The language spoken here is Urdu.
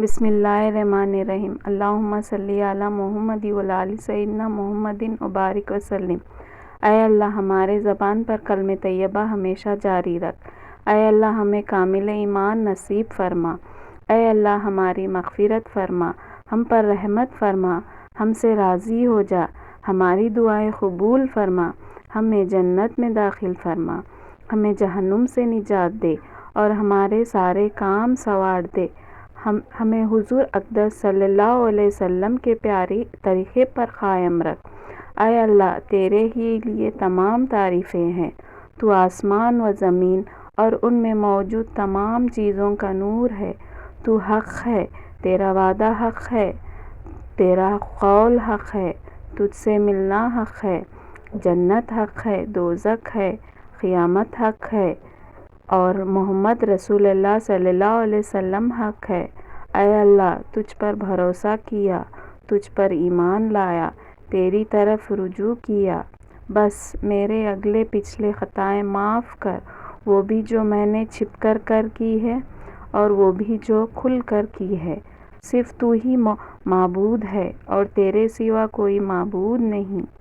بسم اللہ الرحمن الرحیم۔ اللہم صلی علی محمد وعلی سیدنا محمد وبارک وسلم۔ اے اللہ ہمارے زبان پر کلمہ طیبہ ہمیشہ جاری رکھ۔ اے اللہ ہمیں کامل ایمان نصیب فرما۔ اے اللہ ہماری مغفرت فرما، ہم پر رحمت فرما، ہم سے راضی ہو جا، ہماری دعائیں قبول فرما، ہمیں جنت میں داخل فرما، ہمیں جہنم سے نجات دے اور ہمارے سارے کام سنوار دے۔ ہمیں حضور اقدس صلی اللہ علیہ وسلم کے پیارے طریقے پر قائم رکھ۔ اے اللہ تیرے ہی لیے تمام تعریفیں ہیں۔ تو آسمان و زمین اور ان میں موجود تمام چیزوں کا نور ہے۔ تو حق ہے، تیرا وعدہ حق ہے، تیرا قول حق ہے، تجھ سے ملنا حق ہے، جنت حق ہے، دوزخ ہے، قیامت حق ہے اور محمد رسول اللہ صلی اللہ علیہ وسلم حق ہے۔ اے اللہ تجھ پر بھروسہ کیا، تجھ پر ایمان لایا، تیری طرف رجوع کیا، بس میرے اگلے پچھلے خطائیں معاف کر، وہ بھی جو میں نے چھپ کر کی ہے اور وہ بھی جو کھل کر کی ہے۔ صرف تو ہی معبود ہے اور تیرے سوا کوئی معبود نہیں۔